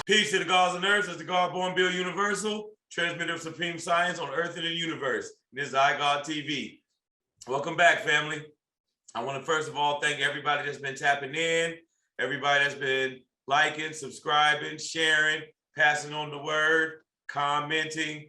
Peace to the gods and earth, as the God-born Bill Universal, transmitter of supreme science on earth and in the universe. And this is iGod TV. Welcome back, family. I want to first of all thank everybody that's been tapping in, everybody that's been liking, subscribing, sharing, passing on the word, commenting,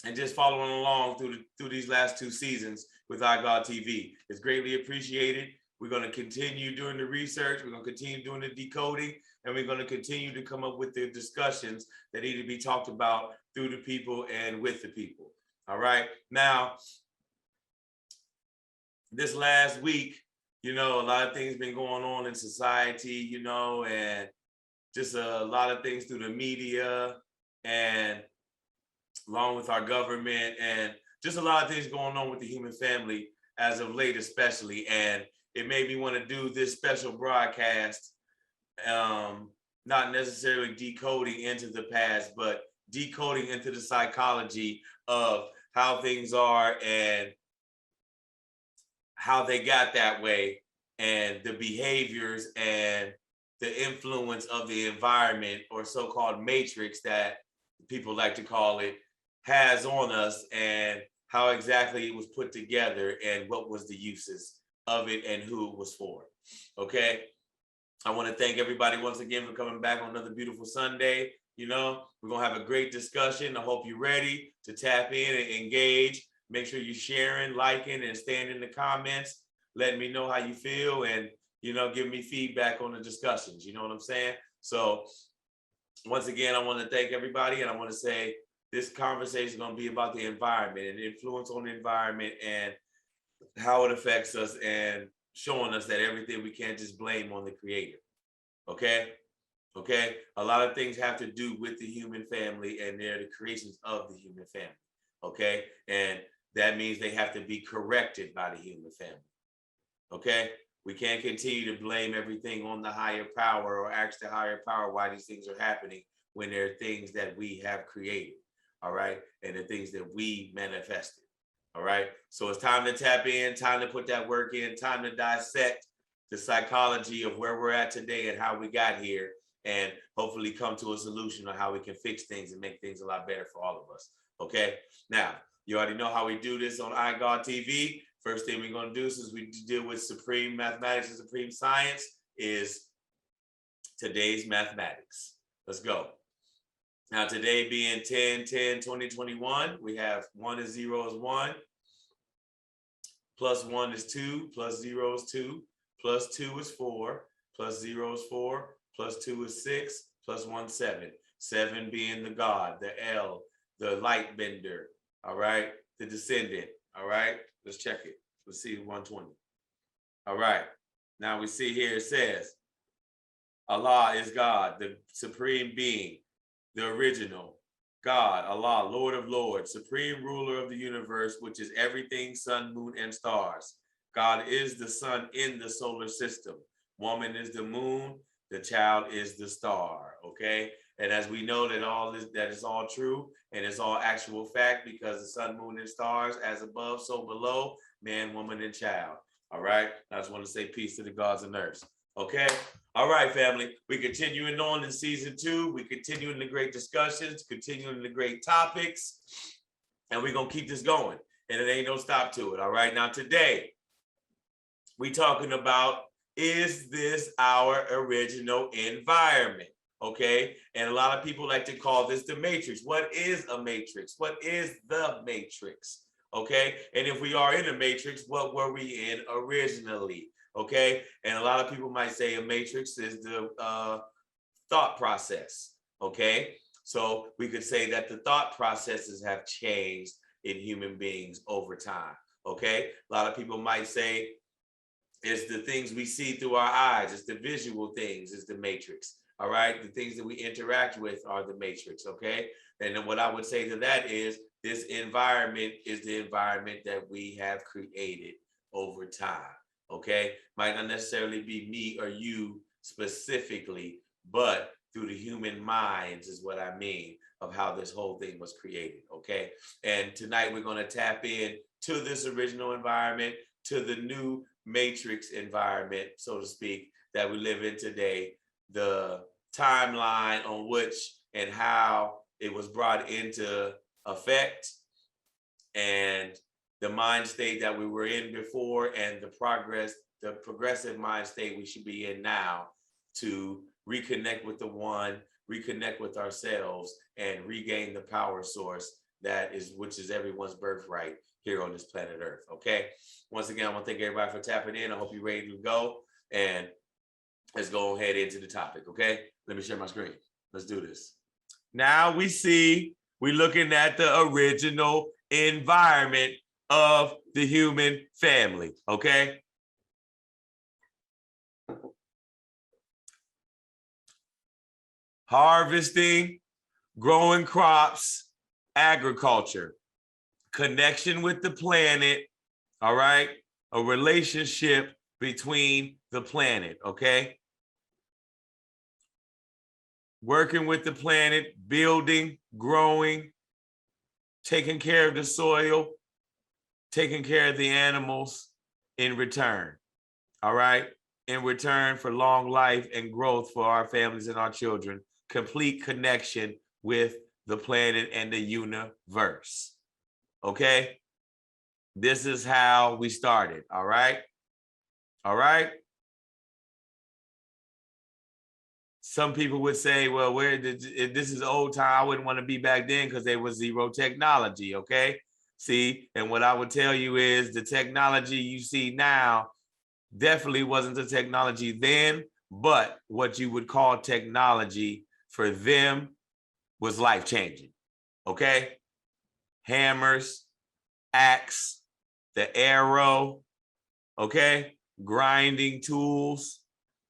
and just following along through these last 2 seasons with iGod TV. It's greatly appreciated. We're going to continue doing the research. We're going to continue doing the decoding, and we're going to continue to come up with the discussions that need to be talked about through the people and with the people. All right. Now, this last week, a lot of things been going on in society, and just a lot of things through the media and along with our government, and just a lot of things going on with the human family as of late, especially. And it made me want to do this special broadcast, not necessarily decoding into the past, but decoding into the psychology of how things are and how they got that way, and the behaviors and the influence of the environment, or so-called matrix that people like to call it, has on us, and how exactly it was put together and what was the uses of it and who it was for. Okay. I want to thank everybody once again for coming back on another beautiful Sunday. We're going to have a great discussion. I hope you're ready to tap in and engage. Make sure you're sharing, liking, and staying in the comments, letting me know how you feel, and, give me feedback on the discussions. You know what I'm saying? So once again, I want to thank everybody, and I want to say this conversation is going to be about the environment and influence on the environment and how it affects us, and showing us that everything we can't just blame on the creator. Okay. A lot of things have to do with the human family, and they're the creations of the human family. Okay. And that means they have to be corrected by the human family. Okay. We can't continue to blame everything on the higher power, or ask the higher power why these things are happening, when they're things that we have created. All right. And the things that we manifested. All right. So it's time to tap in, time to put that work in, time to dissect the psychology of where we're at today and how we got here, and hopefully come to a solution on how we can fix things and make things a lot better for all of us. Okay. Now, you already know how we do this on iGod TV. First thing we're going to do, since we deal with supreme mathematics and supreme science, is today's mathematics. Let's go. Now, today being 10/10/2021, we have 1 and 0 is 1, plus 1 is 2, plus 0 is 2, plus 2 is 4, plus 0 is 4, plus 2 is 6, plus 1, 7. 7 being the God, the L, the light bender, all right, the descendant, all right. Let's check it. Let's see 120. All right. Now we see here it says, Allah is God, the supreme being, the original God, Allah, Lord of Lords, supreme ruler of the universe, which is everything, sun, moon, and stars. God is the sun in the solar system. Woman is the moon. The child is the star. Okay. And as we know that is all true, and it's all actual fact, because the sun, moon, and stars, as above, so below, man, woman, and child. All right. I just want to say peace to the gods and earth. Okay. All right, family. We're continuing on in season 2. We're continuing the great discussions, continuing the great topics, and we're going to keep this going. And it ain't no stop to it. All right. Now, today, we're talking about, is this our original environment? Okay. And a lot of people like to call this the matrix. What is a matrix? What is the matrix? Okay. And if we are in a matrix, what were we in originally? Okay. And a lot of people might say a matrix is the thought process. Okay. So we could say that the thought processes have changed in human beings over time. Okay. A lot of people might say it's the things we see through our eyes. It's the visual things, is the matrix. All right. The things that we interact with are the matrix. Okay. And then what I would say to that is, this environment is the environment that we have created over time. Okay. Might not necessarily be me or you specifically, but through the human minds is what I mean, of how this whole thing was created. Okay. And tonight we're going to tap in to this original environment, to the new matrix environment, so to speak, that we live in today, the timeline on which and how it was brought into effect, and the mind state that we were in before, and the progressive mind state we should be in now to reconnect with the one, reconnect with ourselves, and regain the power source which is everyone's birthright here on this planet Earth. Okay. Once again, I want to thank everybody for tapping in. I hope you're ready to go. And let's go ahead into the topic. Okay. Let me share my screen. Let's do this. Now we're looking at the original environment of the human family. Okay. Harvesting, growing crops, agriculture, connection with the planet, all right? A relationship between the planet, okay? Working with the planet, building, growing, taking care of the soil, taking care of the animals in return, all right? In return for long life and growth for our families and our children, complete connection with the planet and the universe. Okay? This is how we started. All right? All right? Some people would say, well, this is old time. I wouldn't want to be back then because there was zero technology. Okay? See, and what I would tell you is the technology you see now definitely wasn't the technology then, but what you would call technology for them was life-changing, okay? Hammers, axe, the arrow, okay? Grinding tools,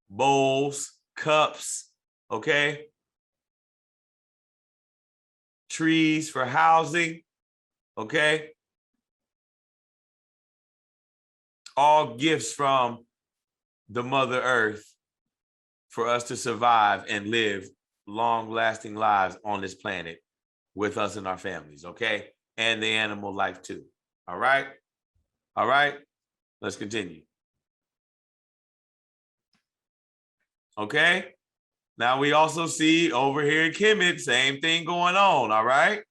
bowls, cups, okay? Trees for housing, okay? All gifts from the Mother Earth for us to survive and live long-lasting lives on this planet with us and our families, okay? And the animal life too, all right? All right, let's continue. Okay, now we also see over here in Kemet, same thing going on, all right?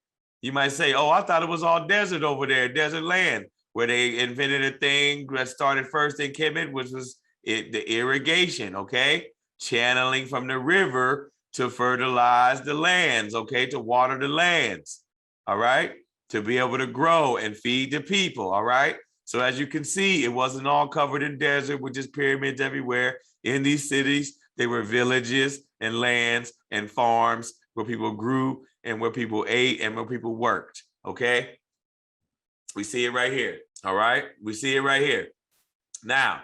You might say, oh, I thought it was all desert over there, desert land, where they invented a thing that started first in Kemet, which was the irrigation, okay? Channeling from the river to fertilize the lands, okay? To water the lands, all right? To be able to grow and feed the people, all right? So as you can see, it wasn't all covered in desert with just pyramids everywhere. In these cities, they were villages and lands and farms where people grew and where people ate and where people worked, okay? We see it right here, all right? We see it right here. Now,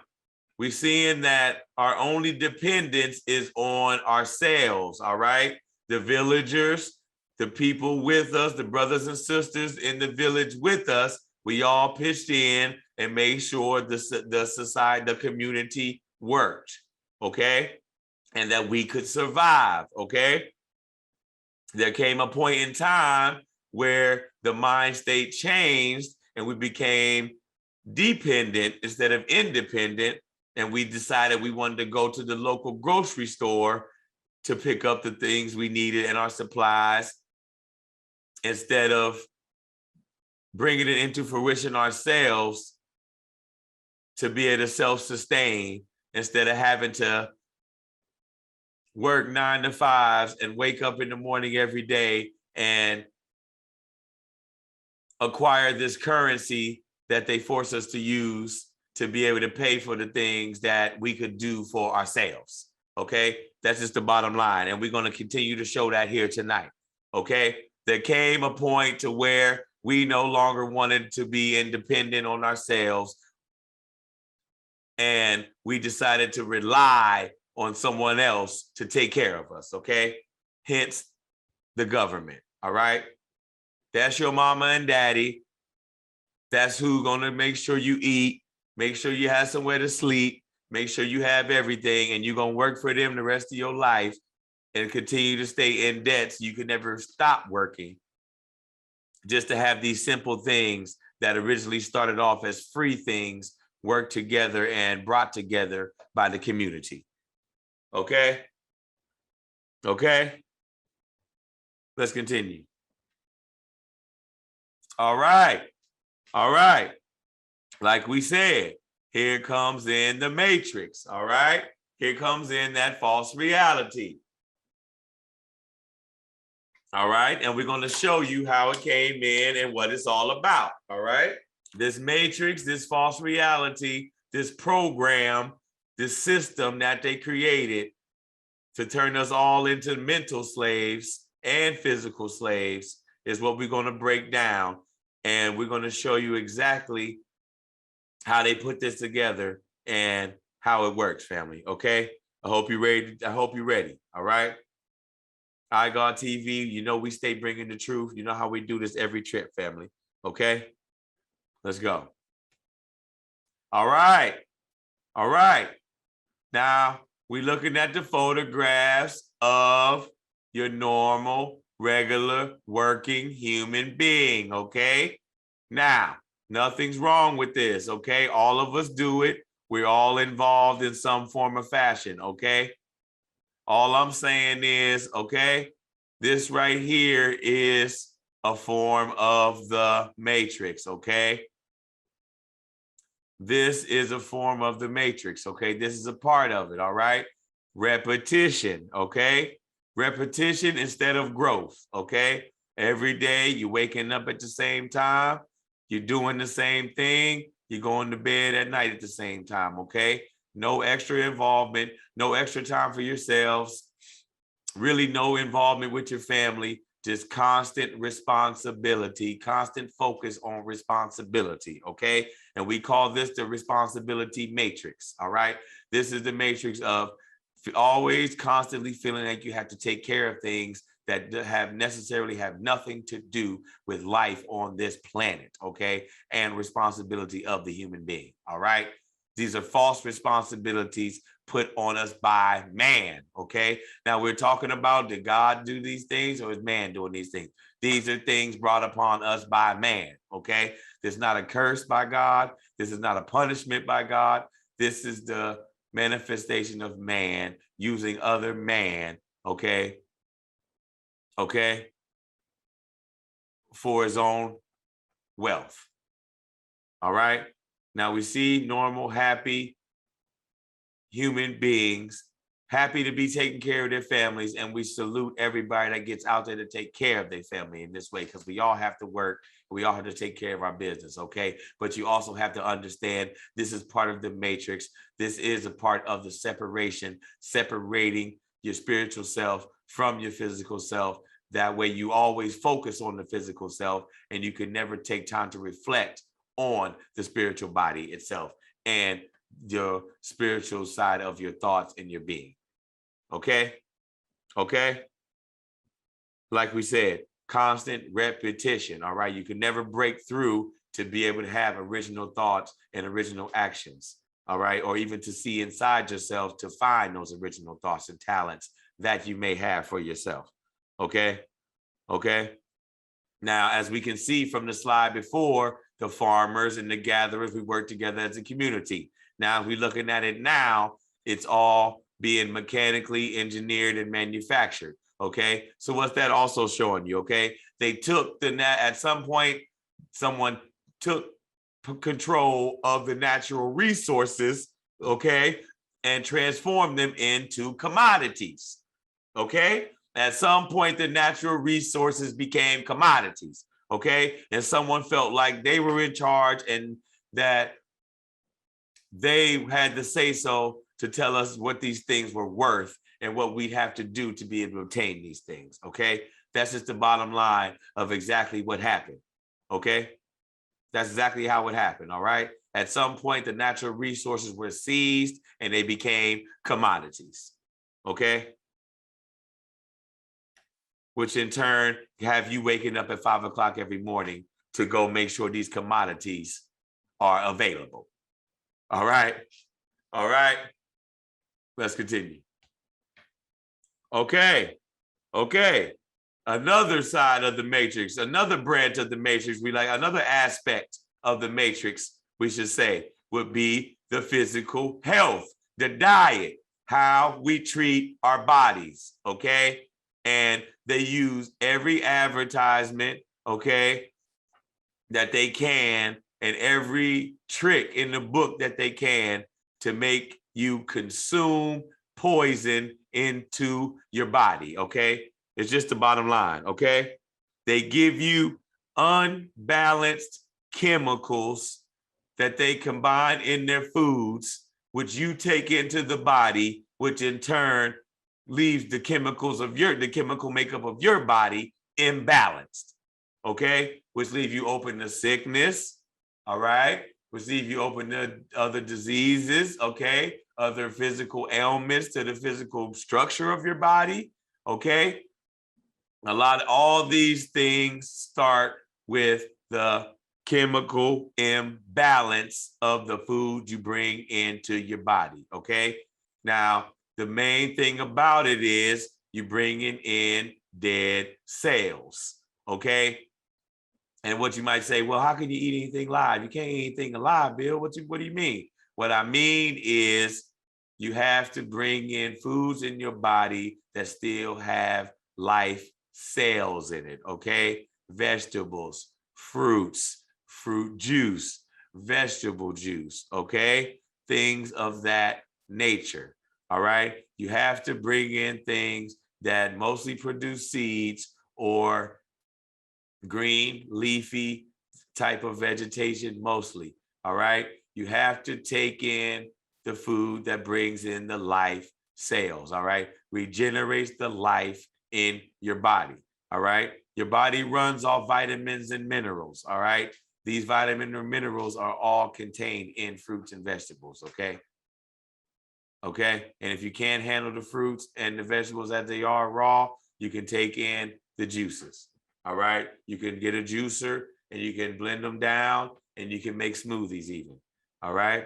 we're seeing that our only dependence is on ourselves, all right? The villagers, the people with us, the brothers and sisters in the village with us, we all pitched in and made sure the society, the community worked, okay? And that we could survive, okay? There came a point in time where the mind state changed and we became dependent instead of independent. And we decided we wanted to go to the local grocery store to pick up the things we needed and our supplies instead of bringing it into fruition ourselves to be able to self-sustain instead of having to work 9 to 5s and wake up in the morning every day and acquire this currency that they force us to use to be able to pay for the things that we could do for ourselves, okay? That's just the bottom line, and we're gonna continue to show that here tonight, okay? There came a point to where we no longer wanted to be independent on ourselves, and we decided to rely on someone else to take care of us, okay? Hence, the government, all right? That's your mama and daddy. That's who's gonna make sure you eat, make sure you have somewhere to sleep, make sure you have everything, and you're gonna work for them the rest of your life and continue to stay in debt so you can never stop working just to have these simple things that originally started off as free things work together and brought together by the community, okay? Okay, let's continue. All right, all right. Like we said, here comes in the matrix. All right, here comes in that false reality. All right, and we're going to show you how it came in and what it's all about. All right, this matrix, this false reality, this program, this system that they created to turn us all into mental slaves and physical slaves is what we're going to break down. And we're going to show you exactly how they put this together and how it works, family. Okay, I hope you're ready. I hope you're ready. All right. iGod TV, you know we stay bringing the truth. You know how we do this every trip, family. Okay, let's go. All right, all right. Now we're looking at the photographs of your normal, regular, working human being, okay? Now, nothing's wrong with this, okay? All of us do it. We're all involved in some form of fashion, okay? All I'm saying is, okay, this right here is a form of the matrix, okay? This is a form of the matrix, okay? This is a part of it, all right? Repetition, okay? Repetition instead of growth, okay? Every day you're waking up at the same time, you're doing the same thing, you're going to bed at night at the same time, okay? No extra involvement, no extra time for yourselves, really no involvement with your family, just constant responsibility, constant focus on responsibility, okay? And we call this the responsibility matrix, all right? This is the matrix of always constantly feeling like you have to take care of things that necessarily have nothing to do with life on this planet, okay? And responsibility of the human being, all right? These are false responsibilities put on us by man, okay? Now we're talking about, did God do these things or is man doing these things? These are things brought upon us by man, okay? This is not a curse by God. This is not a punishment by God. This is the manifestation of man using other man, okay? Okay? For his own wealth, all right? Now we see normal, happy human beings, happy to be taking care of their families, and we salute everybody that gets out there to take care of their family in this way, because we all have to work, we all have to take care of our business, okay? But you also have to understand this is part of the matrix. This is a part of the separation, separating your spiritual self from your physical self. That way you always focus on the physical self and you can never take time to reflect on the spiritual body itself and your spiritual side of your thoughts and your being. Okay? Okay? Like we said, constant repetition, all right? You can never break through to be able to have original thoughts and original actions, all right? Or even to see inside yourself to find those original thoughts and talents that you may have for yourself. Okay? Okay? Now, as we can see from the slide before, the farmers and the gatherers, we work together as a community. Now, if we're looking at it now, it's all being mechanically engineered and manufactured, okay? So what's that also showing you, okay? They took at some point, someone took control of the natural resources, okay, and transformed them into commodities, okay? At some point, the natural resources became commodities, okay? And someone felt like they were in charge and that they had the say-so to tell us what these things were worth and what we'd have to do to be able to obtain these things, okay? That's just the bottom line of exactly what happened, okay? That's exactly how it happened, all right? At some point, the natural resources were seized and they became commodities, okay? Which in turn have you waking up at 5 o'clock every morning to go make sure these commodities are available. All right. All right. Let's continue. Okay. Okay. Another side of the matrix, another branch of the matrix, another aspect of the matrix, we should say, would be the physical health, the diet. how we treat our bodies, okay? And they use every advertisement, okay, that they can, and every trick in the book that they can to make you consume poison into your body, okay? It's just the bottom line, okay? They give you unbalanced chemicals that they combine in their foods, which you take into the body, which in turn leaves the chemical makeup of your body imbalanced, okay? Which leave you open to sickness, all right? Which leave you open to other diseases, okay? Other physical ailments to the physical structure of your body, okay? All these things start with the chemical imbalance of the food you bring into your body, okay? Now, the main thing about it is you're bringing in dead cells, okay? And what you might say, well, how can you eat anything live? You can't eat anything alive, Bill. What do you mean? What I mean is you have to bring in foods in your body that still have life cells in it, okay? Vegetables, fruits, fruit juice, vegetable juice, okay? Things of that nature, all right? You have to bring in things that mostly produce seeds or green, leafy type of vegetation mostly, all right? You have to take in the food that brings in the life cells, all right? Regenerates the life in your body, all right? Your body runs off vitamins and minerals, all right? These vitamins or minerals are all contained in fruits and vegetables, okay? Okay, and if you can't handle the fruits and the vegetables as they are raw, you can take in the juices, all right? You can get a juicer and you can blend them down and you can make smoothies even, all right?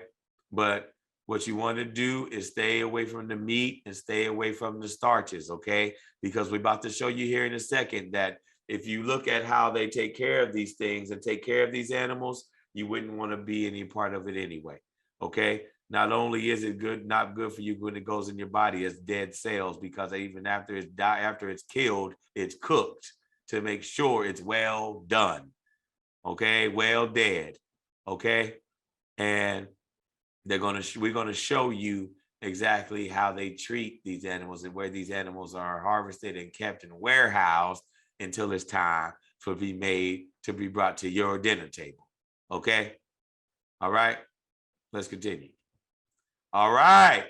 But what you want to do is stay away from the meat and stay away from the starches, okay? Because we're about to show you here in a second that if you look at how they take care of these things and take care of these animals, you wouldn't want to be any part of it anyway, okay? Not only is it not good for you when it goes in your body as dead cells, because even after it's killed, it's cooked to make sure it's well done, okay, well dead, okay, and we're gonna show you exactly how they treat these animals and where these animals are harvested and kept and warehoused until it's time to be brought to your dinner table, okay, all right, let's continue. All right,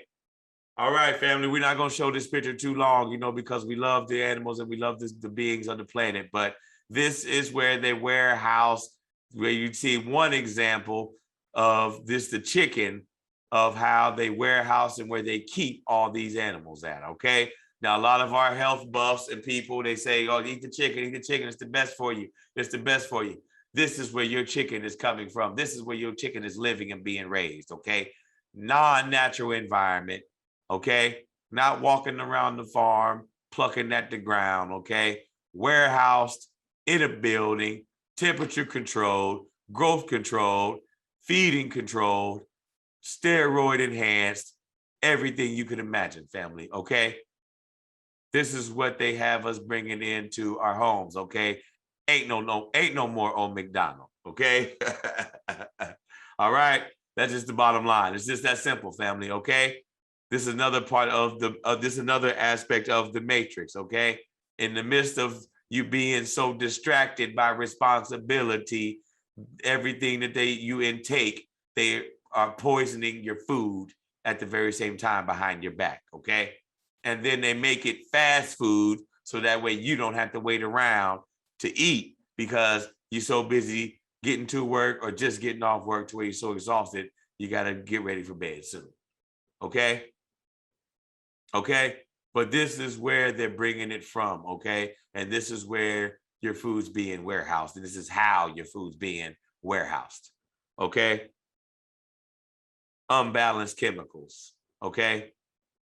family. We're not gonna show this picture too long, because we love the animals and we love the beings on the planet. But this is where they warehouse, where you see one example of this, the chicken, of how they warehouse and where they keep all these animals at. Okay. Now, a lot of our health buffs and people, they say, "Oh, eat the chicken. It's the best for you. It's the best for you." This is where your chicken is coming from. This is where your chicken is living and being raised. Okay. Non-natural environment, okay? Not walking around the farm, plucking at the ground, okay? Warehoused in a building, temperature controlled, growth controlled, feeding controlled, steroid enhanced, everything you can imagine, family, okay? This is what they have us bringing into our homes, okay? Ain't no more on McDonald's, okay? All right. That's just the bottom line. It's just that simple, family, okay? This is another part of this is another aspect of the matrix, okay? In the midst of you being so distracted by responsibility, everything that you intake, they are poisoning your food at the very same time behind your back, okay? And then they make it fast food so that way you don't have to wait around to eat because you're so busy getting to work or just getting off work to where you're so exhausted, you got to get ready for bed soon. Okay? Okay? But this is where they're bringing it from, okay? And this is where your food's being warehoused. And this is how your food's being warehoused, okay? Unbalanced chemicals, okay?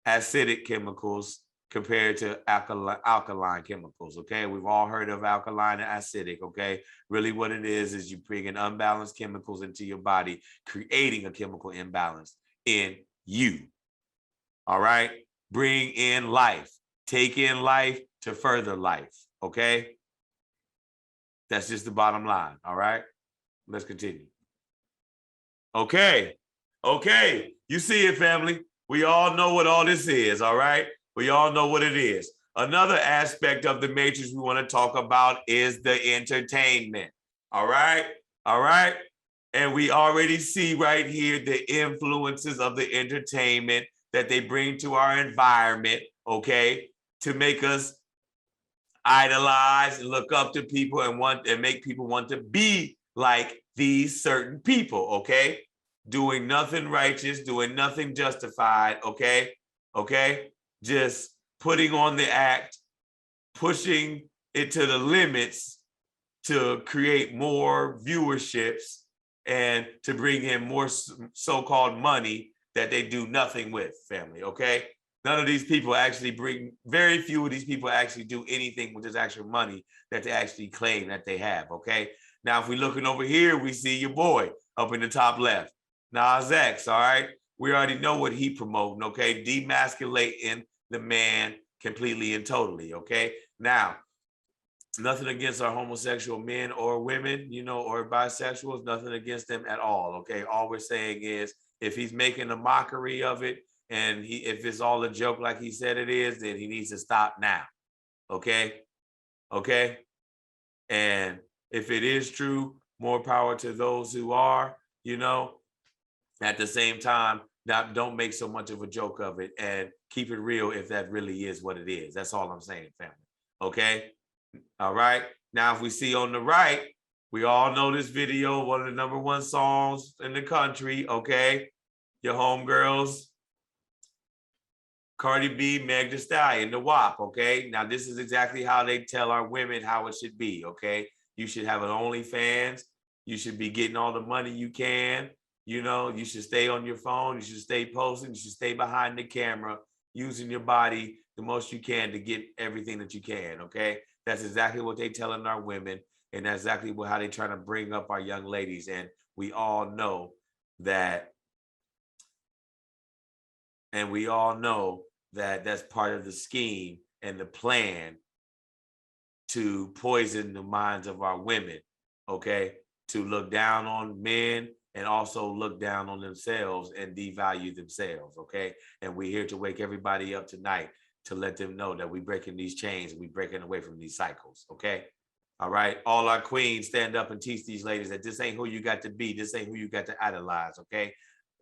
Acidic chemicals compared to alkaline chemicals, okay? We've all heard of alkaline and acidic, okay? Really what it is you bring in unbalanced chemicals into your body, creating a chemical imbalance in you, All right. Bring in life. Take in life to further life. Okay. That's just the bottom line. All right. Let's continue. Okay. Okay. You see it, family. We all know what all this is. All right. We all know what it is. Another aspect of the matrix we want to talk about is the entertainment. All right. All right. And we already see right here the influences of the entertainment that they bring to our environment, okay, to make us idolize and look up to people and make people want to be like these certain people, okay? Doing nothing righteous, doing nothing justified, okay? Okay? Just putting on the act, pushing it to the limits to create more viewerships and to bring in more so-called money that they do nothing with, family, okay? None of these people actually very few of these people actually do anything with this actual money that they actually claim that they have, okay? Now, if we're looking over here, we see your boy up in the top left, Nas X, all right? We already know what he promoting, okay? Demasculating the man completely and totally, okay? Now, nothing against our homosexual men or women, or bisexuals, nothing against them at all, okay? All we're saying is if he's making a mockery of it and if it's all a joke like he said it is, then he needs to stop now, okay? Okay? And if it is true, more power to those who are, at the same time, don't make so much of a joke of it and keep it real if that really is what it is. That's all I'm saying, family, okay? All right. Now, if we see on the right, we all know this video, one of the #1 songs in the country. Okay. Your homegirls, Cardi B, Meg Thee Stallion, the WAP. Okay. Now, this is exactly how they tell our women how it should be. Okay. You should have an OnlyFans. You should be getting all the money you can. You should stay on your phone. You should stay posting. You should stay behind the camera, using your body the most you can to get everything that you can. Okay. That's exactly what they telling our women, and that's exactly how they trying to bring up our young ladies. And we all know that, that's part of the scheme and the plan to poison the minds of our women, okay? To look down on men and also look down on themselves and devalue themselves, okay? And we're here to wake everybody up tonight to let them know that we're breaking these chains and we're breaking away from these cycles, okay? All right, all our queens, stand up and teach these ladies that this ain't who you got to be. This ain't who you got to idolize, okay?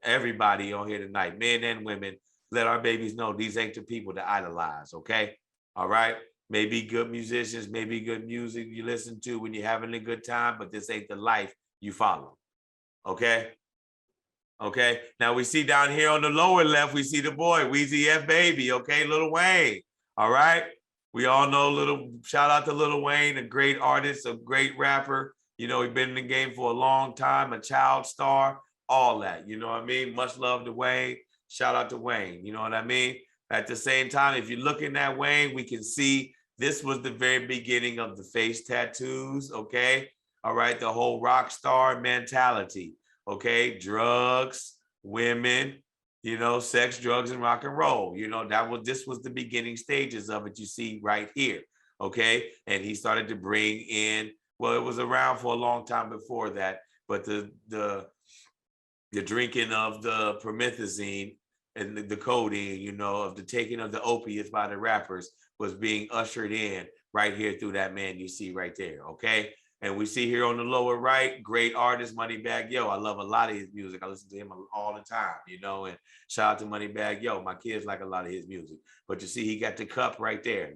Everybody on here tonight, men and women, let our babies know these ain't the people to idolize, okay? All right, maybe good musicians, maybe good music you listen to when you're having a good time, but this ain't the life you follow, okay? Okay, now we see down here on the lower left, we see the boy, Weezy F Baby, okay, Lil Wayne, all right? We all know shout out to Lil Wayne, a great artist, a great rapper. He's been in the game for a long time, a child star, all that, you know what I mean? Much love to Wayne, shout out to Wayne, you know what I mean? At the same time, if you're looking at Wayne, we can see this was the very beginning of the face tattoos, okay? All right, the whole rock star mentality. Okay, drugs, women, sex, drugs, and rock and roll. This was the beginning stages of it. You see right here. Okay, and he started to bring in. Well, it was around for a long time before that, but the drinking of the promethazine and the codeine, of the taking of the opiates by the rappers was being ushered in right here through that man you see right there. Okay. And we see here on the lower right, great artist, Moneybagg Yo. I love a lot of his music. I listen to him all the time, and shout out to Moneybagg Yo. My kids like a lot of his music. But you see, he got the cup right there,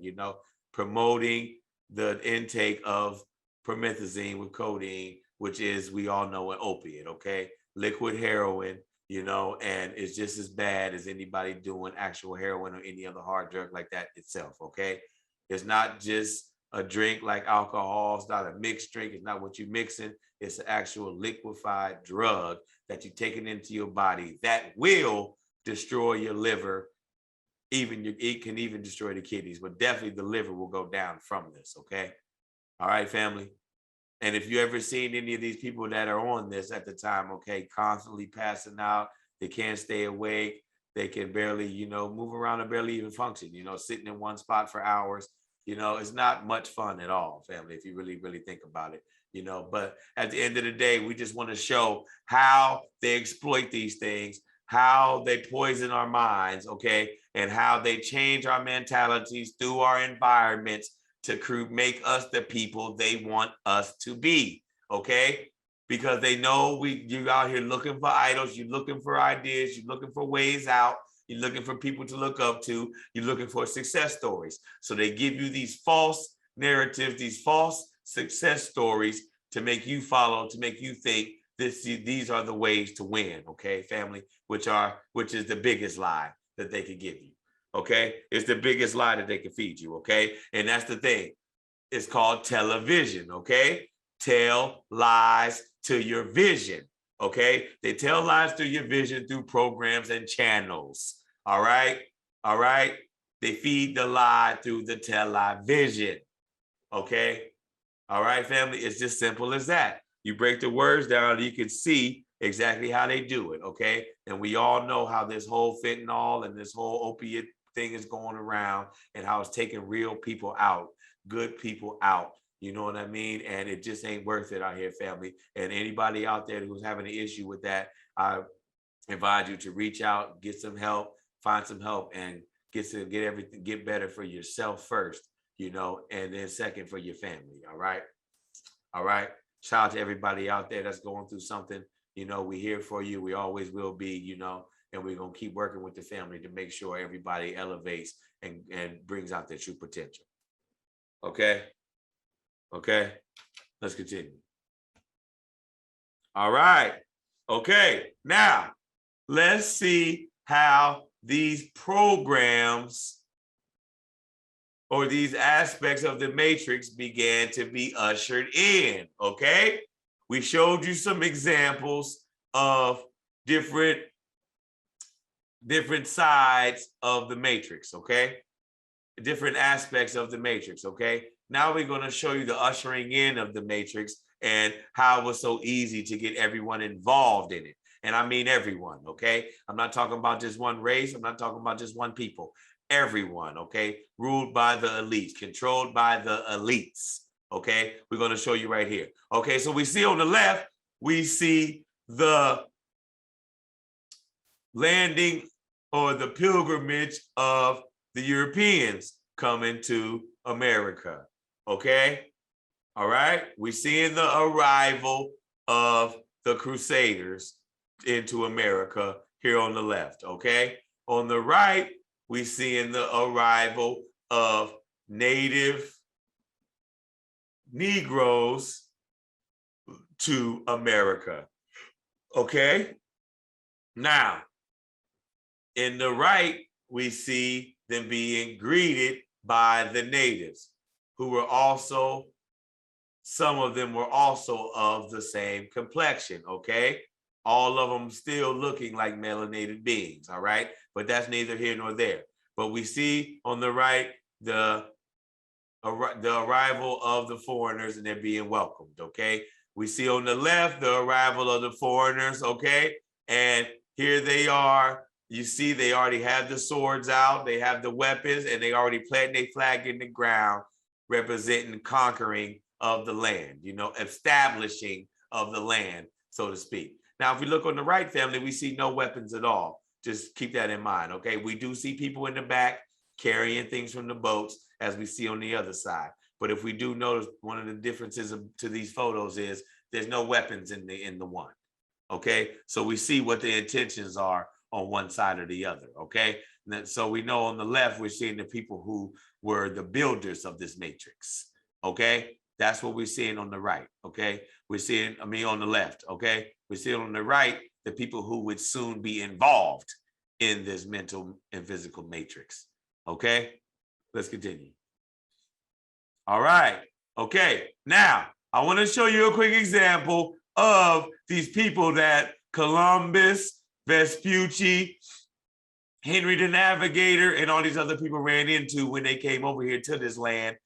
promoting the intake of promethazine with codeine, which is, we all know, an opiate, okay? Liquid heroin, and it's just as bad as anybody doing actual heroin or any other hard drug like that itself, okay? It's not just a drink like alcohol. It's not a mixed drink. It's not what you're mixing. It's an actual liquefied drug that you're taking into your body that will destroy your liver. It can even destroy the kidneys, but definitely the liver will go down from this, okay? All right, family? And if you ever seen any of these people that are on this at the time, okay, constantly passing out, they can't stay awake, They can barely, move around and barely even function, sitting in one spot for hours. It's not much fun at all, family, if you really, really think about it. But at the end of the day, we just want to show how they exploit these things, how they poison our minds, okay, and how they change our mentalities through our environments to make us the people they want us to be, okay? Because they know you're out here looking for idols, you're looking for ideas, you're looking for ways out, you're looking for people to look up to, you're looking for success stories. So they give you these false narratives, these false success stories to make you follow, to make you think these are the ways to win, okay, family, which is the biggest lie that they could give you, okay? It's the biggest lie that they can feed you, okay? And that's the thing. It's called television, okay? Tell lies to your vision, okay? They tell lies to your vision through programs and channels, all right? All right? They feed the lie through the television, okay? All right, family, it's just simple as that. You break the words down, you can see exactly how they do it, okay? And we all know how this whole fentanyl and this whole opiate thing is going around and how it's taking real people out, good people out. You know what I mean? And it just ain't worth it out here, family. And anybody out there who's having an issue with that, I advise you to reach out, get some help, find some help, and get better for yourself first, and then second for your family. All right. All right. Shout out to everybody out there that's going through something. We're here for you. We always will be, and we're going to keep working with the family to make sure everybody elevates and brings out their true potential. Okay. Okay. Let's continue. All right. Okay. Now, let's see how these programs or these aspects of the matrix began to be ushered in, okay? We showed you some examples of different sides of the matrix, okay? Different aspects of the matrix, okay? Now we're gonna show you the ushering in of the matrix and how it was so easy to get everyone involved in it. And I mean everyone, okay? I'm not talking about just one race. I'm not talking about just one people. Everyone, okay? Ruled by the elites, controlled by the elites, okay? We're going to show you right here. Okay, so we see on the left, we see the landing or the pilgrimage of the Europeans coming to America, okay? All right, we're seeing the arrival of the Crusaders into America here on the left, okay? On the right, we see in the arrival of native Negroes to America, okay? Now, in the right, we see them being greeted by the natives, who were also, some of them were also of the same complexion, okay? All of them still looking like melanated beings, all right? But that's neither here nor there. But we see on the right the arrival of the foreigners and they're being welcomed, okay? We see on the left the arrival of the foreigners, okay? And here they are. You see they already have the swords out, they have the weapons, and they already planted their flag in the ground, representing conquering of the land, establishing of the land, so to speak. Now, if we look on the right, family, we see no weapons at all. Just keep that in mind, okay? We do see people in the back carrying things from the boats, as we see on the other side. But if we do notice, one of the differences to these photos is there's no weapons in the one, okay? So we see what the intentions are on one side or the other, okay? And so we know on the left, we're seeing the people who were the builders of this matrix, okay? That's what we're seeing on the right, okay? We're seeing, on the left, okay? We're seeing on the right, the people who would soon be involved in this mental and physical matrix, okay? Let's continue. All right, okay. Now, I want to show you a quick example of these people that Columbus, Vespucci, Henry the Navigator, and all these other people ran into when they came over here to this land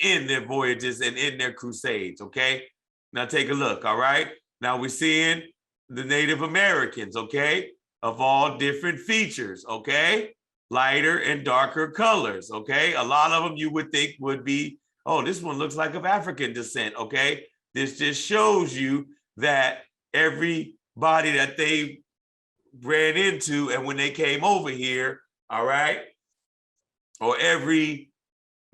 in their voyages and in their crusades, okay? Now take a look, all right? Now we're seeing the Native Americans, okay? of all different features, okay? Lighter and darker colors, okay? A lot of them you would think would be, oh, this one looks like of African descent, okay? This just shows you that everybody that they ran into and when they came over here, all right, or every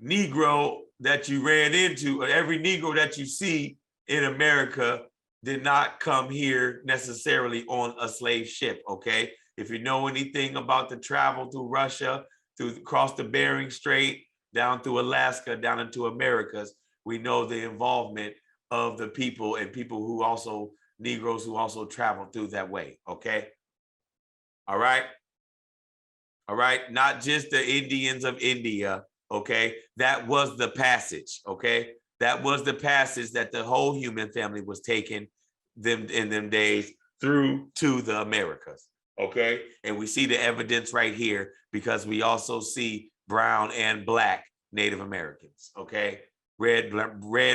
Negro that you ran into, or every Negro that you see in America did not come here necessarily on a slave ship, okay? If you know anything about the travel through Russia, across the Bering Strait, down through Alaska, down into Americas, we know the involvement of the people and people who also, Negroes who also traveled through that way, okay? All right? All right, not just the Indians of India, okay? That was the passage, okay? That was the passage that the whole human family was taking them in them days through to the Americas, okay? And we see the evidence right here because we also see brown and black Native Americans, okay? Red,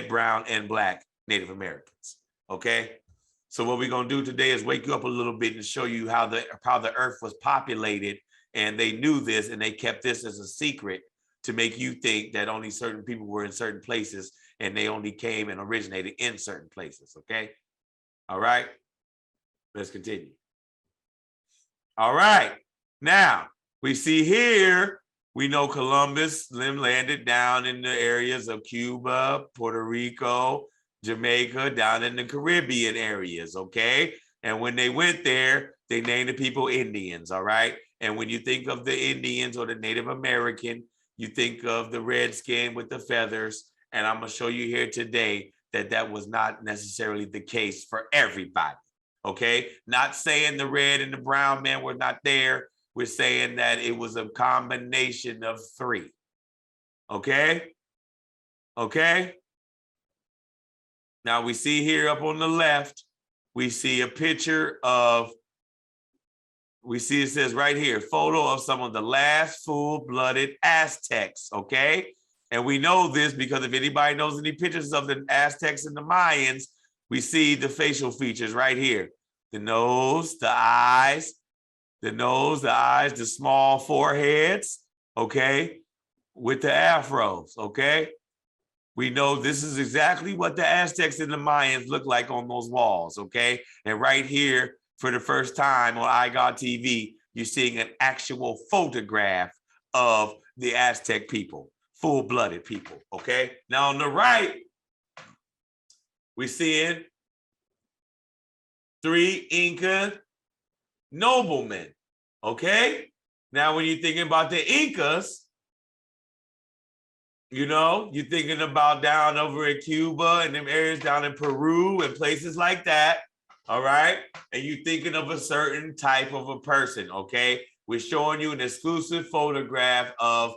brown, and black Native Americans, okay? So what we're gonna do today is wake you up a little bit and show you how the earth was populated. And they knew this and they kept this as a secret to make you think that only certain people were in certain places and they only came and originated in certain places, okay? All right, let's continue. All right, now we see here, we know Columbus landed down in the areas of Cuba, Puerto Rico, Jamaica, down in the Caribbean areas, okay? And when they went there, they named the people Indians, all right? And when you think of the Indians or the Native American, you think of the redskin with the feathers. And I'm gonna show you here today that that was not necessarily the case for everybody, okay? Not saying the red and the brown men were not there. We're saying that it was a combination of three, okay? Okay? Now we see here up on the left, we see a picture of, we see it says right here, photo of some of the last full-blooded Aztecs, okay? And we know this because if anybody knows any pictures of the Aztecs and the Mayans, we see the facial features right here. The nose, the eyes, the small foreheads, okay? With the afros, okay? We know this is exactly what the Aztecs and the Mayans look like on those walls, okay? And right here, for the first time on iGod TV, you're seeing an actual photograph of the Aztec people, full-blooded people, okay? Now on the right, we're seeing 3 Inca noblemen, okay? Now when you're thinking about the Incas, you know, you're thinking about down over in Cuba and them areas down in Peru and places like that, all right? And you're thinking of a certain type of a person, okay? We're showing you an exclusive photograph of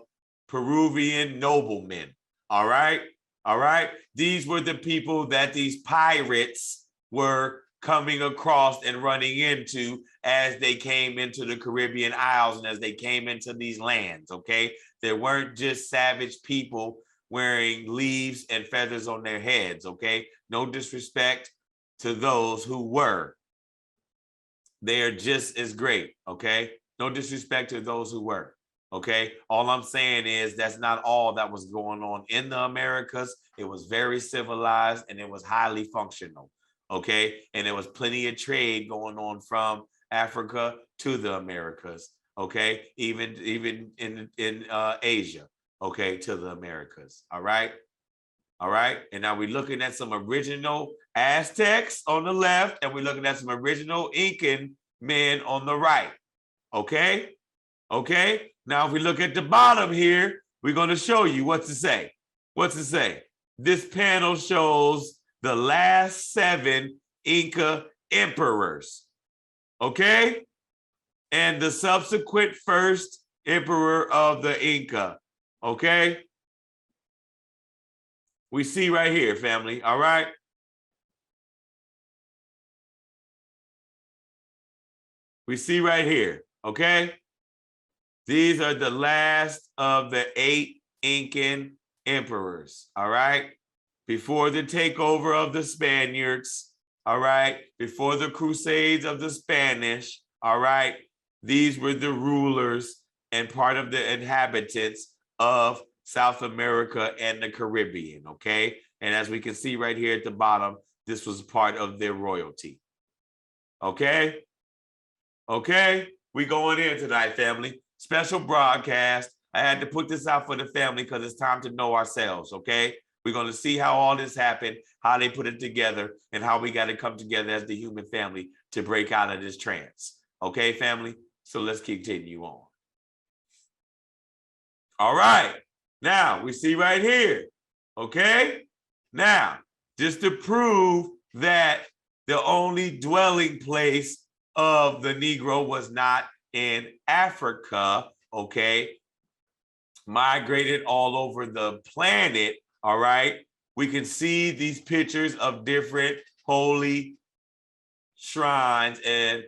Peruvian noblemen, all right? All right? These were the people that these pirates were coming across and running into as they came into the Caribbean Isles and as they came into these lands, okay? There weren't just savage people wearing leaves and feathers on their heads, okay? No disrespect to those who were. They are just as great, okay? No disrespect to those who were, okay? All I'm saying is that's not all that was going on in the Americas. It was very civilized and it was highly functional, okay? And there was plenty of trade going on from Africa to the Americas, okay? Even in Asia, okay, to the Americas, all right? All right, and now we're looking at some original Aztecs on the left, and we're looking at some original Incan men on the right, okay? Okay, now if we look at the bottom here, we're gonna show you what to say. What's it say? This panel shows the last 7 Inca emperors, okay? And the subsequent first emperor of the Inca, okay? We see right here, family, all right? We see right here, okay? These are the last of the 8 Incan emperors, all right? Before the takeover of the Spaniards, all right? Before the Crusades of the Spanish, all right? These were the rulers and part of the inhabitants of South America and the Caribbean, okay? And as we can see right here at the bottom, this was part of their royalty, okay? Okay, we going in tonight, family. Special broadcast. I had to put this out for the family because it's time to know ourselves, okay? We're going to see how all this happened, how they put it together, and how we got to come together as the human family to break out of this trance. Okay, family? So let's continue on. All right. Now, we see right here, okay? Now, just to prove that the only dwelling place of the Negro was not in Africa, okay? Migrated all over the planet, all right? We can see these pictures of different holy shrines and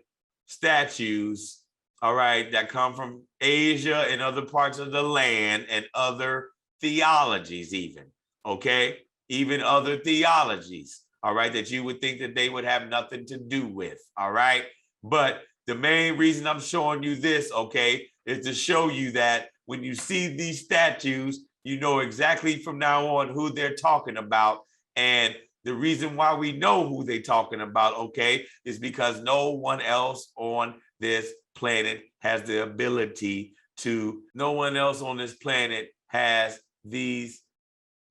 statues, all right, that come from Asia and other parts of the land and other theologies even, okay? Even other theologies, all right, that you would think that they would have nothing to do with, all right? But the main reason I'm showing you this, okay, is to show you that when you see these statues, you know exactly from now on who they're talking about. And the reason why we know who they're talking about, okay, is because no one else on this planet has the ability to, no one else on this planet has these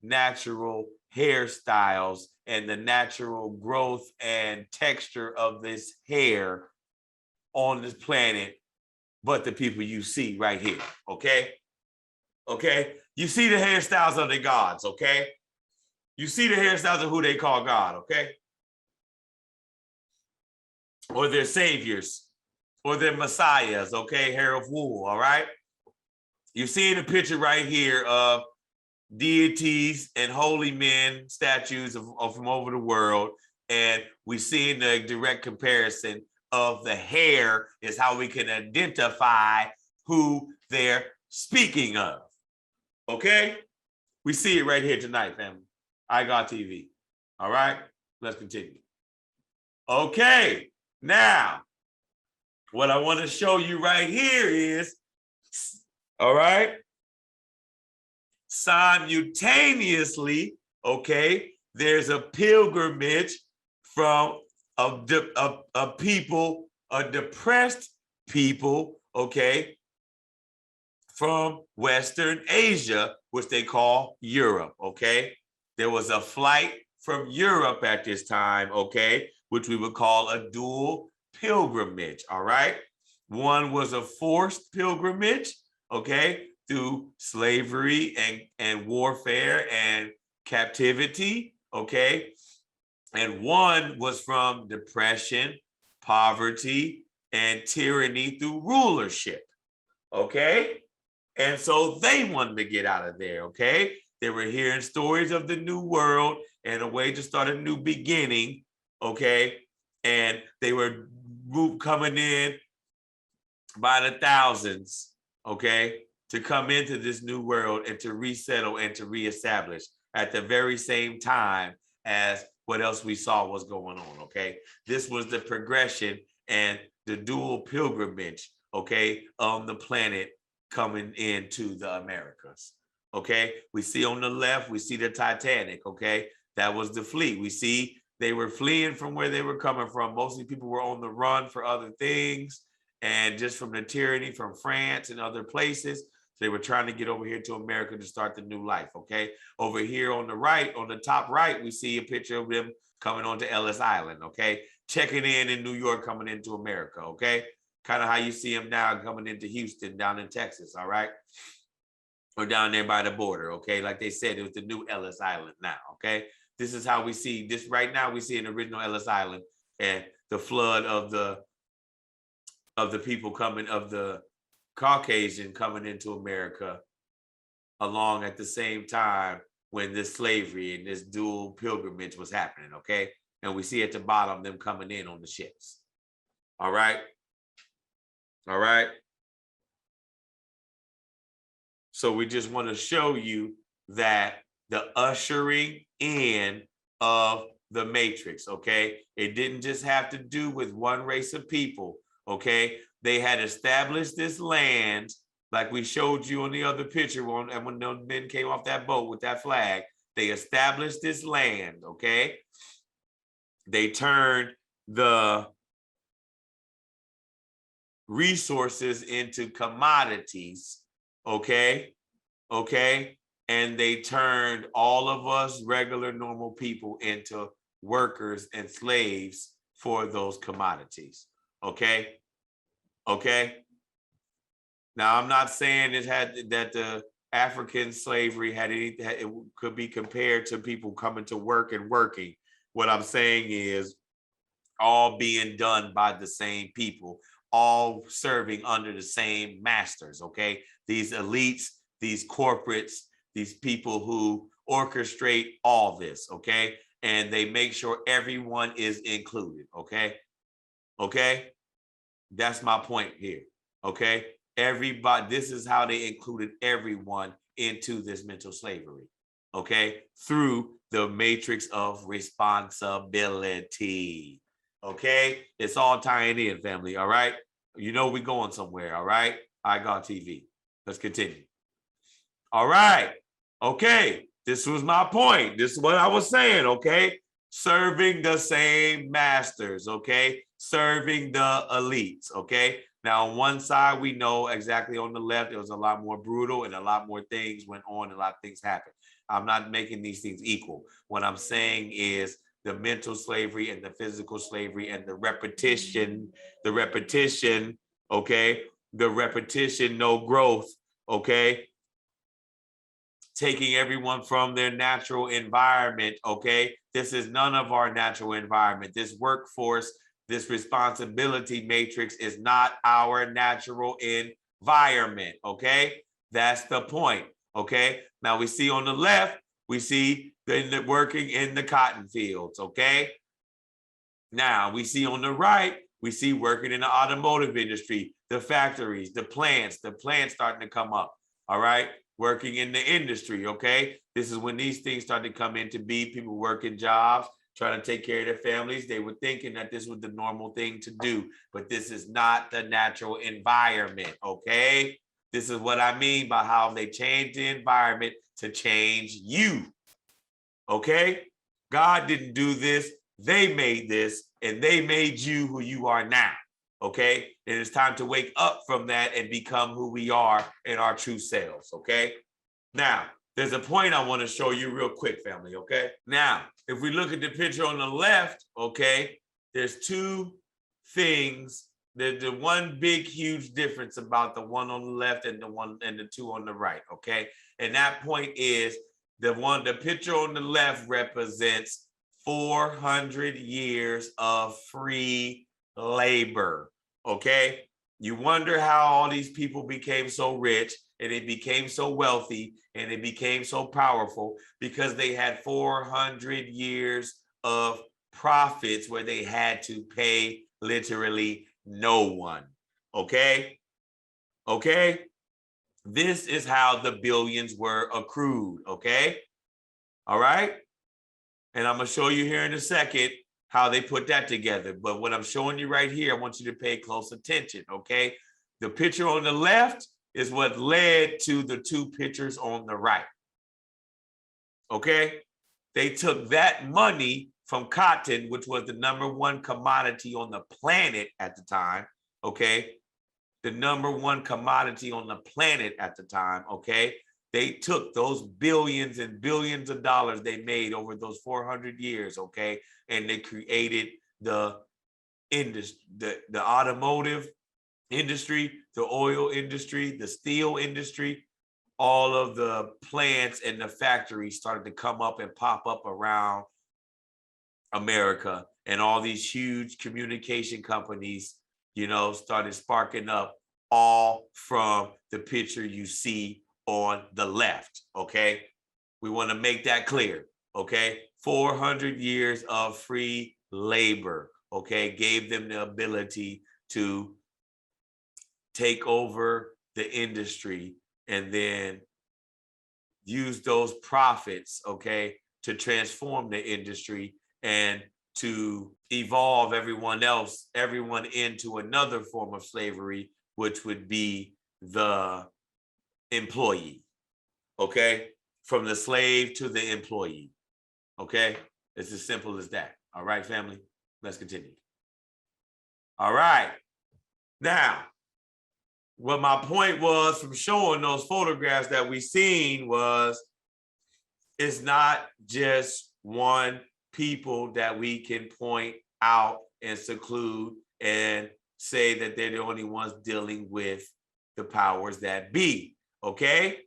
natural hairstyles and the natural growth and texture of this hair on this planet but the people you see right here, okay? Okay? You see the hairstyles of the gods, okay? You see the hairstyles of who they call God, okay? Or their saviors, or their messiahs, okay? Hair of wool, all right? You're seeing a picture right here of deities and holy men, statues of from over the world, and we see in the direct comparison of the hair is how we can identify who they're speaking of. Okay? We see it right here tonight, family. I got TV. All right? Let's continue. Okay. Now, what I want to show you right here is, all right, simultaneously, okay, there's a pilgrimage from a people, a depressed people, okay, from Western Asia, which they call Europe, okay? There was a flight from Europe at this time, okay, which we would call a dual pilgrimage, all right? One was a forced pilgrimage, okay, through slavery and warfare and captivity, okay? And one was from depression, poverty, and tyranny through rulership, okay? And so they wanted to get out of there, okay? They were hearing stories of the new world and a way to start a new beginning, okay? And they were coming in by the thousands, okay, to come into this new world and to resettle and to reestablish at the very same time as what else we saw was going on, okay? This was the progression and the dual pilgrimage, okay, on the planet coming into the Americas, okay? We see on the left, we see the Titanic, okay? That was the fleet. We see they were fleeing from where they were coming from. Mostly people were on the run for other things and just from the tyranny from France and other places. They were trying to get over here to America to start the new life, okay? Over here on the right, on the top right, we see a picture of them coming onto Ellis Island, okay? Checking in New York, coming into America, okay? Kind of how you see them now coming into Houston, down in Texas, all right? Or down there by the border, okay? Like they said, it was the new Ellis Island now, okay? This is how we see this right now. We see an original Ellis Island and the flood of the people coming, of the Caucasian coming into America along at the same time when this slavery and this dual pilgrimage was happening, okay? And we see at the bottom them coming in on the ships, all right? All right? So we just want to show you that the ushering in of the matrix, okay? It didn't just have to do with one race of people, okay? They had established this land, like we showed you on the other picture, and when the men came off that boat with that flag, they established this land, okay? They turned the resources into commodities, okay? Okay? And they turned all of us regular, normal people into workers and slaves for those commodities, okay? Okay? Now, I'm not saying that the African slavery it could be compared to people coming to work and working. What I'm saying is all being done by the same people, all serving under the same masters, okay? These elites, these corporates, these people who orchestrate all this, okay? And they make sure everyone is included, okay? Okay? That's my point here, okay? Everybody, this is how they included everyone into this mental slavery, okay? Through the matrix of responsibility, okay? It's all tying in, family, all right? You know we're going somewhere, all right? I got TV. Let's continue. All right, okay, this was my point. This is what I was saying, okay? Serving the same masters, okay? Serving the elites, okay? Now, on one side, we know exactly on the left, it was a lot more brutal and a lot more things went on, and a lot of things happened. I'm not making these things equal. What I'm saying is the mental slavery and the physical slavery and the repetition, okay? The repetition, no growth, okay? Taking everyone from their natural environment, okay? This is none of our natural environment. This workforce, this responsibility matrix is not our natural environment, okay? That's the point, okay? Now we see on the left, we see the working in the cotton fields, okay? Now we see on the right, we see working in the automotive industry, the factories, the plants starting to come up, all right? Working in the industry, okay? This is when these things start to come into be, people working jobs, trying to take care of their families. They were thinking that this was the normal thing to do, but this is not the natural environment, okay? This is what I mean by how they changed the environment to change you, okay? God didn't do this, they made this, and they made you who you are now, okay? And it's time to wake up from that and become who we are in our true selves, okay? Now, there's a point I want to show you real quick, family, okay? Now, if we look at the picture on the left, okay, there's two things. There's the one big, huge difference about the one on the left and the two on the right, okay? And that point is the picture on the left represents 400 years of free labor, okay? You wonder how all these people became so rich and they became so wealthy and they became so powerful because they had 400 years of profits where they had to pay literally no one, okay? Okay? This is how the billions were accrued, okay? All right? And I'm gonna show you here in a second how they put that together. But what I'm showing you right here, I want you to pay close attention, okay? The picture on the left is what led to the two pictures on the right, okay? They took that money from cotton, which was the #1 commodity on the planet at the time, okay? The #1 commodity on the planet at the time, okay? They took those billions and billions of dollars they made over those 400 years, okay? And they created the industry, the automotive industry, the oil industry, the steel industry. All of the plants and the factories started to come up and pop up around America, and all these huge communication companies, you know, started sparking up, all from the picture you see on the left, okay? We want to make that clear, okay? 400 years of free labor, okay, gave them the ability to take over the industry and then use those profits, okay, to transform the industry and to evolve everyone into another form of slavery, which would be the employee, okay? From the slave to the employee, okay? It's as simple as that. All right, family, let's continue. All right, now, what my point was from showing those photographs that we seen was, it's not just one people that we can point out and seclude and say that they're the only ones dealing with the powers that be, okay?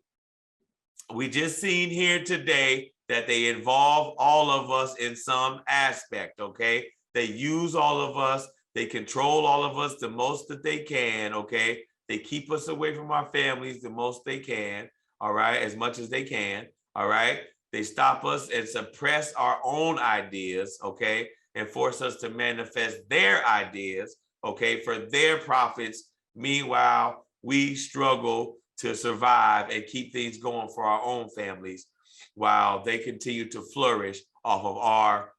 We just seen here today that they involve all of us in some aspect, okay? They use all of us, they control all of us the most that they can, okay? They keep us away from our families the most they can, all right, as much as they can, all right? They stop us and suppress our own ideas, okay, and force us to manifest their ideas, okay, for their profits. Meanwhile, we struggle to survive and keep things going for our own families while they continue to flourish off of our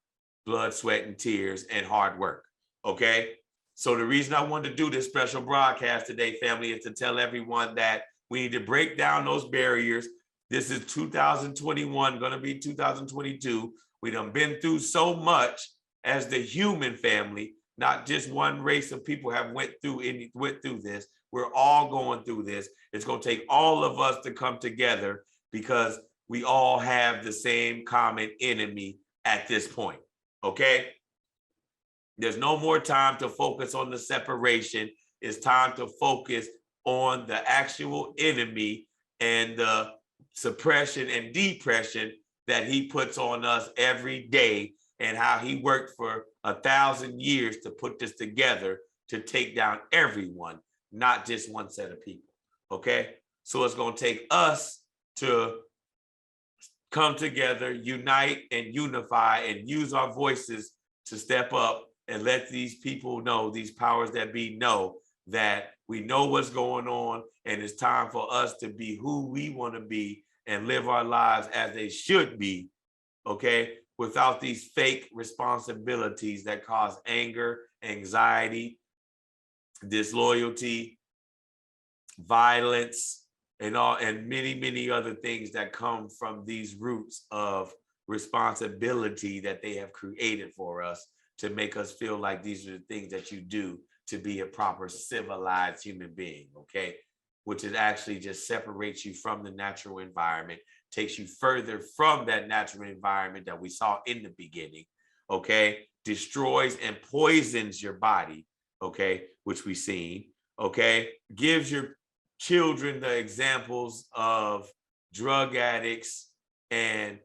blood, sweat, and tears and hard work, okay? So the reason I wanted to do this special broadcast today, family, is to tell everyone that we need to break down those barriers. This is 2021, gonna be 2022. We done been through so much as the human family, not just one race of people have went through this. We're all going through this. It's gonna take all of us to come together because we all have the same common enemy at this point, okay? There's no more time to focus on the separation. It's time to focus on the actual enemy and the suppression and depression that he puts on us every day, and how he worked for 1,000 years to put this together to take down everyone, not just one set of people, okay? So it's gonna take us to come together, unite and unify, and use our voices to step up and let these people know, these powers that be know, that we know what's going on, and it's time for us to be who we want to be and live our lives as they should be, okay? Without these fake responsibilities that cause anger, anxiety, disloyalty, violence, and many, many other things that come from these roots of responsibility that they have created for us to make us feel like these are the things that you do to be a proper civilized human being, okay? Which it actually just separates you from the natural environment, takes you further from that natural environment that we saw in the beginning, okay? Destroys and poisons your body, okay? Which we've seen, okay? Gives your children the examples of drug addicts and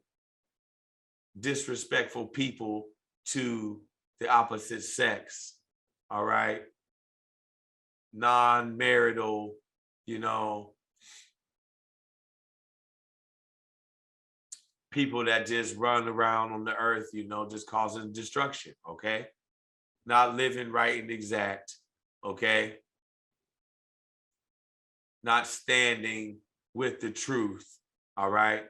disrespectful people to the opposite sex, all right? Non-marital, people that just run around on the earth, just causing destruction, okay? Not living right and exact, okay? Not standing with the truth, all right?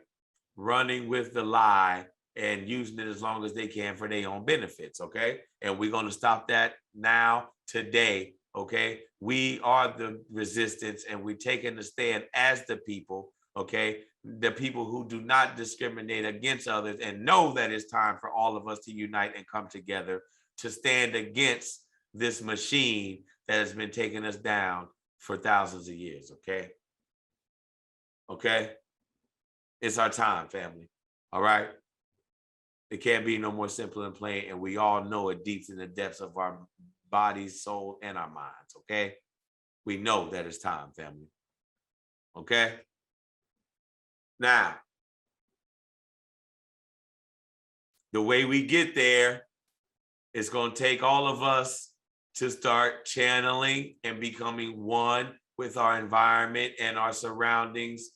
Running with the lie and using it as long as they can for their own benefits, okay? And we're gonna stop that now, today, okay? We are the resistance, and we're taking a stand as the people, okay? The people who do not discriminate against others and know that it's time for all of us to unite and come together to stand against this machine that has been taking us down for thousands of years, okay? Okay? It's our time, family, all right? It can't be no more simple and plain, and we all know it deep in the depths of our bodies, soul, and our minds, okay? We know that it's time, family, okay? Now, the way we get there is going to take all of us to start channeling and becoming one with our environment and our surroundings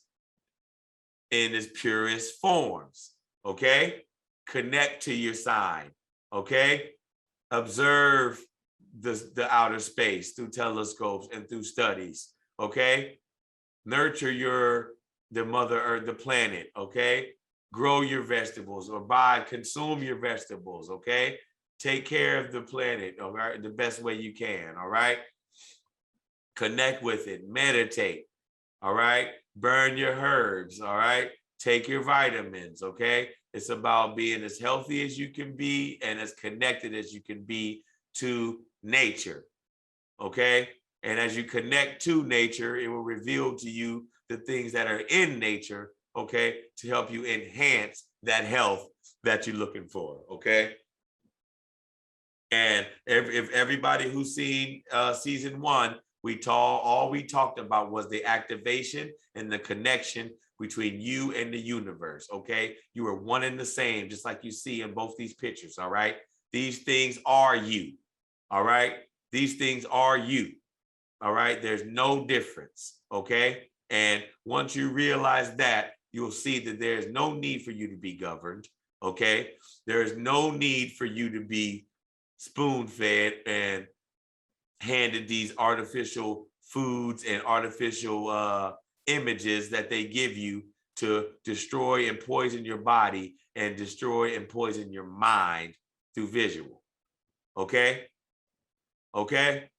in its purest forms, okay? Connect to your sign, okay? Observe the outer space through telescopes and through studies, okay? Nurture the Mother Earth, the planet, okay? Grow your vegetables, or consume your vegetables, okay? Take care of the planet, all right, the best way you can, all right? Connect with it, meditate, all right? Burn your herbs, all right? Take your vitamins, okay? It's about being as healthy as you can be and as connected as you can be to nature, okay? And as you connect to nature, it will reveal to you the things that are in nature, okay, to help you enhance that health that you're looking for, okay? And if everybody who's seen season 1, all we talked about was the activation and the connection between you and the universe, okay? You are one and the same, just like you see in both these pictures, all right? These things are you, all right? These things are you, all right? There's no difference, okay? And once you realize that, you'll see that there's no need for you to be governed, okay? There is no need for you to be spoon-fed and handed these artificial foods and artificial images that they give you to destroy and poison your body and destroy and poison your mind through visual. Okay? Okay?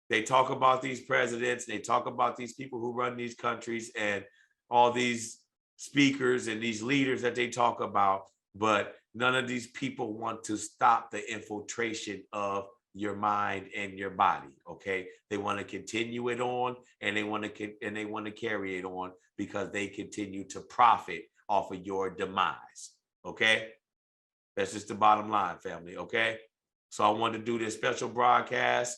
They talk about these presidents, they talk about these people who run these countries and all these speakers and these leaders that they talk about, but none of these people want to stop the infiltration of your mind and your body, okay? They want to continue it on, and they want to carry it on because they continue to profit off of your demise, okay? That's just the bottom line, family, okay? So I wanted to do this special broadcast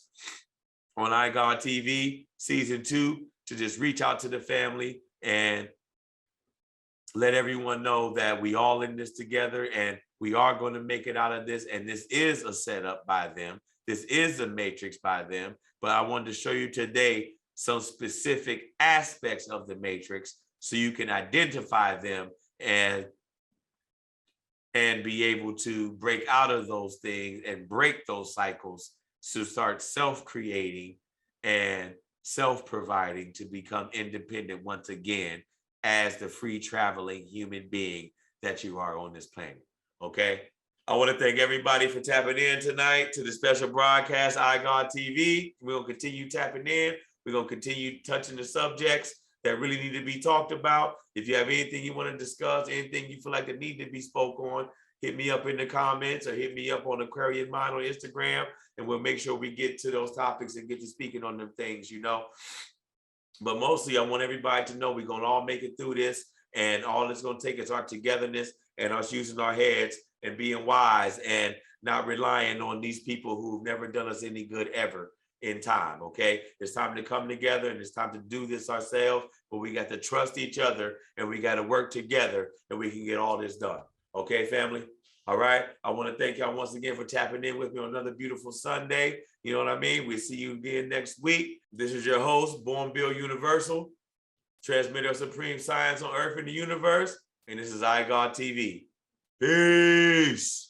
on iGod TV season 2 to just reach out to the family and let everyone know that we all in this together and we are going to make it out of this. And this is a setup by them. This is a matrix by them. But I wanted to show you today some specific aspects of the matrix so you can identify them and be able to break out of those things and break those cycles to start self-creating and self-providing to become independent once again as the free traveling human being that you are on this planet, okay? I want to thank everybody for tapping in tonight to the special broadcast, iGod TV. We're going to continue tapping in. We're going to continue touching the subjects that really need to be talked about. If you have anything you want to discuss, anything you feel like that need to be spoke on, hit me up in the comments or hit me up on Aquarian Mind on Instagram, and we'll make sure we get to those topics and get to speaking on them things, you know. But mostly, I want everybody to know we're going to all make it through this, and all it's going to take is our togetherness and us using our heads and being wise and not relying on these people who've never done us any good ever in time, okay? It's time to come together and it's time to do this ourselves, but we got to trust each other and we got to work together and we can get all this done. Okay, family? All right. I want to thank y'all once again for tapping in with me on another beautiful Sunday. You know what I mean? We'll see you again next week. This is your host, Born Bill Universal, transmitter of supreme science on earth and the universe. And this is iGod TV. Peace.